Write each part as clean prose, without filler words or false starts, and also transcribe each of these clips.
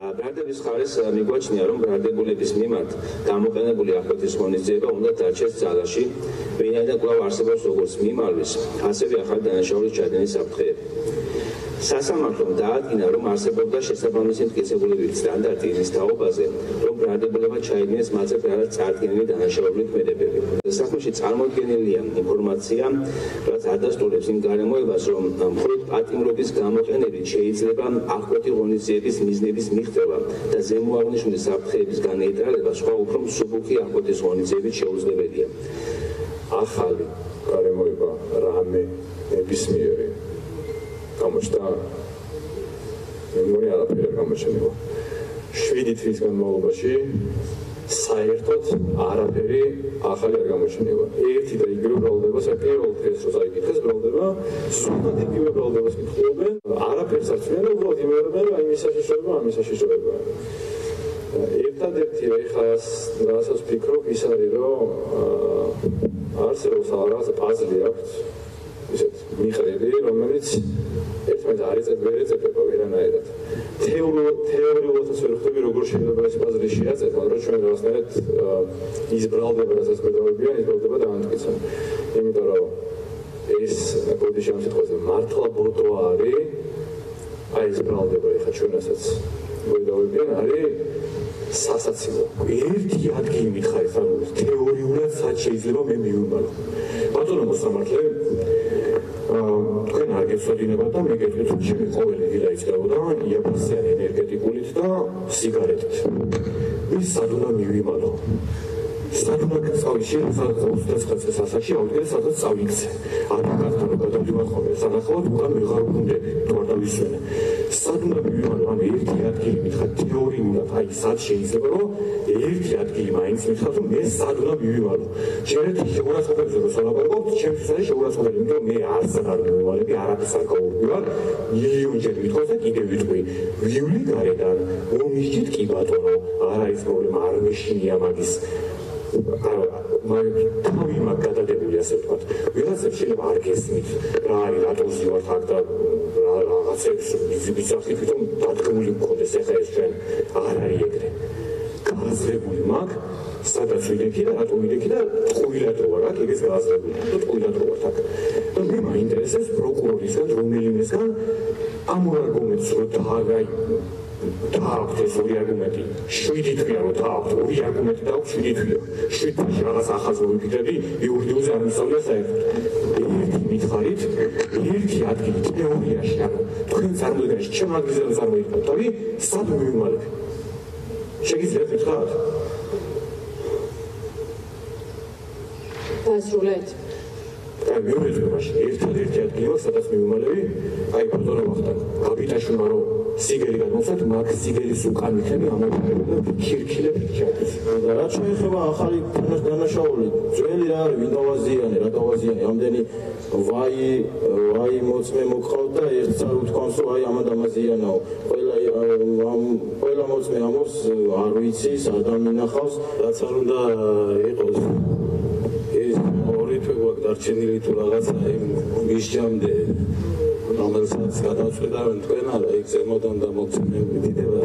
ბრალდების ხარეს მიგვაჩნია, რომ ბრალდებულების მიმართ გამოყენებული აღკვეთის ღონისძიება უნდა დარჩეს ძალაში, ვინაიდან კვლავ არსებობს როგორც მიმართვის, ასევე ახალი დანაშაულის ჩადენის საფრთხეები. სასამართლომ დაადგინა, რომ არსებობდა შესაბამისი მტკიცებულებით სტანდარტი იმის თაობაზე, რომ ბრალდებულება ჩაიდგინეს მათზე რაღაც წარდგენილი დანაშაულებით ქმედებები. საქმეში წარმოდგენილია ინფორმაცია, რაც ადასტურებს იმ გარემოებას, რომ მხოლოდ პატიმრობის გამოყენებით შეიძლება აღკვეთი ღონისძიების მიზნების მიღწევა და ზემოაღნიშნული საფრთხეების განეიტრალება სხვა უფრო მსუბუქი აღკვეთის ღონისძიებით შეუძლებელია. ახალი გარემოება რამე ნებისმიერი გამოჩნდა, მე მგონი არაფერი არ გამოჩნდება. 7 თვის განმავლობაში საერთოდ არაფერი ახალი არ გამოჩნდება. ერთი და იგივე ბრალდებას პირველ დღეს რო წაიკითხეს ბრალდება, სულ იგივე ბრალდებას კითხულობენ, არაფერს არ ცვლიან, უბრალოდ იმეორებენ, რომ იმის საშიშროება. ერთადერთი ეხლა რასაც ვფიქრობ ის არის, რომ არსებობს რაღაც პაზლი აქვს, ისეთ მიხრები, რომელიც ერთმანეთს არ ეწება ვერანაირად. თეორიულად ვერ ხვდები, როგორ შეიძლება ეს პაზლი შეაწყვეტ, მაგრამ ჩვენ რაღაცნაირად ის ბრალდება, რასაც გვედავებიან, ის ბრალდება დაამტკიცონ. იმიტომ რომ ეს ბოდიში ამ სიტყვაზე მართლა ბოტო არის, აი ეს ბრალდება ეხლა ჩვენასაც გვედავებიან, არის სასაცილო. ერთი ადგილი მითხარით, ანუ თეორიულად სად შეიძლება მე მივიმალო. ბატონო მოსამართლე, თქვენ არ გეცოდინებათ და მე გეტყვით, რომ ჩემი ყოველი დილა იწყებოდა იაფასიანი ენერგეტიკულით და სიგარეტით. ის სად უნდა მივიმალო? სად უნდა წავიდე? სადაც 29 ასაკში ავდგენ, სადაც წავიქცე. ადვოკატთან რომ გადავდივარ ხოლმე, სანახავად უკან ვეღარ ვუნდები, თუ არ დავისვენე. სად უნდა მივიმალო? ანუ ერთი ადგილი მითხრა თეორიულად, აი სად შეიძლება რომ ერთი ადგილი მაინც მითხრა, რომ მე სად უნდა მივიმალო. შეიძლება შეურაცხყოფებზე რომ სალაპარაკობთ, ჩემთვის არის შეურაცხყოფელი, იმიტომ რომ მე არც არ მივივალები, არაფერს არ გავუვივარ, მილიონჯერ მithქოს და კიდევ ვიტყვი. ვივლი გარედან, ომისჯით კი ბატონო, არ არის პრობლემა, არ მეშინია მაგის თავი მაგ გადადებული ასე ვთქვათ. ვიღაცებს შეიძლება არ გესმით რა არის, რატო ვზივართ აქ და რაღაცებს ვიზახით, თვითონ დადგმული მქონდეს ეხლა ეს ჩვენ აღარ არის ეგრე. გააზრებული მაგ, სადაც ვიდექი და რატო ვიდექი და ტყუილად რო ვარ აქ, ეგეც გააზრებული და ტყუილად რო ვარ აქ. და მე მაინტერესებს პროკურორისგან რომელიმესგან ამ არგუმენტს რო დააქვთ ეს ორი არგუმენტი, 7 თვია რომ დააქვთ, ორი არგუმენტი დააქვთ 7 თვია. 7 თვეში რაღაც ახალს ვიფიქრები, იურიდიულზე არ მისწავლია საერთოდ. ერთი მითხარით, ერთი ადგილი თეორიაში, ანუ თქვენ წარმოიდგინეთ, ჩემ ადგილზე რომ წარმოიდგინოთ, თავი სად მივიმალებ? შეგიძლიათ მითხრათ? დასრულეთ. აი მივეძებ მაშინ ერთადერთი ადგილი აქვს, სადაც მივიმალები, აი ბატონო ვახტანგ, კაპიტაშვილმა რომ სიგელი გადმოვცეთ, მაგ სიგელის უკან მიქნები ამოიფარებ და ქირქილებით ჩადის. რაც შეეხება ახალი დანაშაული, ძველი რა არის, ვინ დავაზიანე, რა დავაზიანე, ამდენი ვაი მოწმე მოგყავთ და ერთს არ უთქვამს, რომ აი ამან დამაზიანაო. ყველა მოწმე ამბობს, არ ვიცი, სადამ მინახავს, რაც არ უნდა იყოს. ეს ორი თვე გვაქვს დარჩენილი თუ რაღაცა იმ მისჯამდე, რომელსაც გადავწყვეტავენ თქვენ არა, იქ ზემოდან და მოგწმენები დიდება.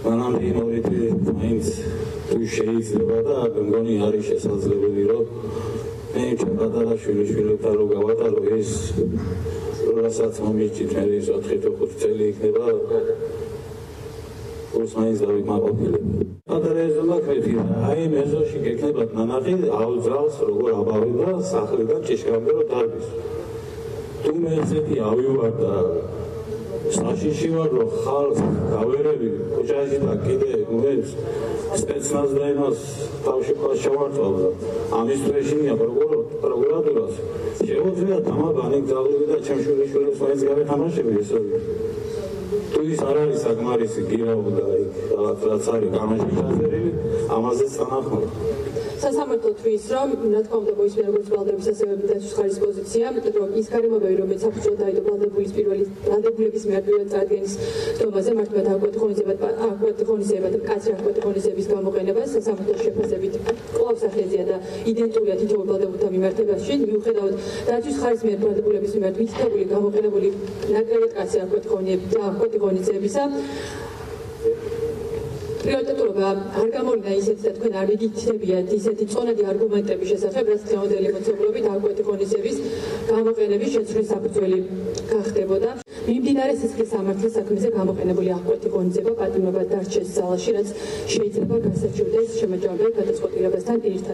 მანამდე იმ ორი თვე მაინც თუ შეიძლება და მე მგონი არის შესაძლებელი, რომ მე ჩემ პატარა შვილებთან რო გავატარო ეს, რასაც მომიჭით მე ის 4-5 წელი იქნება, ოს მაინც დავიმაყობილებ. ადრესოლა ქეთია, აი მეზოში გეკნებათ ნანახი, აუძრავს როგორ აბავება სახლიდან ჭიშკრამდე რომ დარბის. თუ მე ესეთი ავივარ და საშიში ვარ, რომ ხალხს გავერევი კოჭაში და კიდე მებს სპეცნაზდაინოს თავში შევარწავ და ამის პრეშინია პროკურატურას შეუძლია დამაბანი გზავნილი და ჩემ შვილიშვილებს მაინც გავეთამაშები ესე. თუ ის არ არის საკმარისი გირაო და რაც არის გამაში ჩაწერილი, ამაზე წანახმოვ. სასამართლო თვლის, რომ რა თქმა უნდა მოისმენთ როგორც ბრალდების ასევე დაცვის ხარის პოზიცია, რომ ის გარემოებები, რომელიც საფუძვლად დაიდო ბრალდებულების მიერ პირველ წარდგენის დომაზე მართლაც აღკვეთი ღონისძიება და მკაცრი აღკვეთი ღონისძიების გამოყენებას სასამართლოს შეფასებით კვლავ სახეზეა და იდენტურია თითოეულ ბრალდებულთა მიმართებაში, მიუხედავად დაცვის ხარის მიერ ბრალდებულების მიმართ მითითებული გამოყენებული ნაკლებად მკაცრი აღკვეთი ღონისძიებისა. პრიორიტეტულობა არ გამოვიდა ისეთი და თქვენ არ მიგითებიათ ისეთი წონადი არგუმენტების შესახებ, რაც დღევანდელი მოცემულობით აღკვეთი ღონისძიების გამოყენების შეცვლის საფუძველი გახდებოდა. მიმდინარე სისხლის სამართლის საქმეზე გამოყენებული აღკვეთი ღონისძიება პატიმრობად დარჩეს ძალაში, რაც შეიძლება გასაჩივრდეს შემაჯამებელ გადაწყვეტილებასთან ერთად.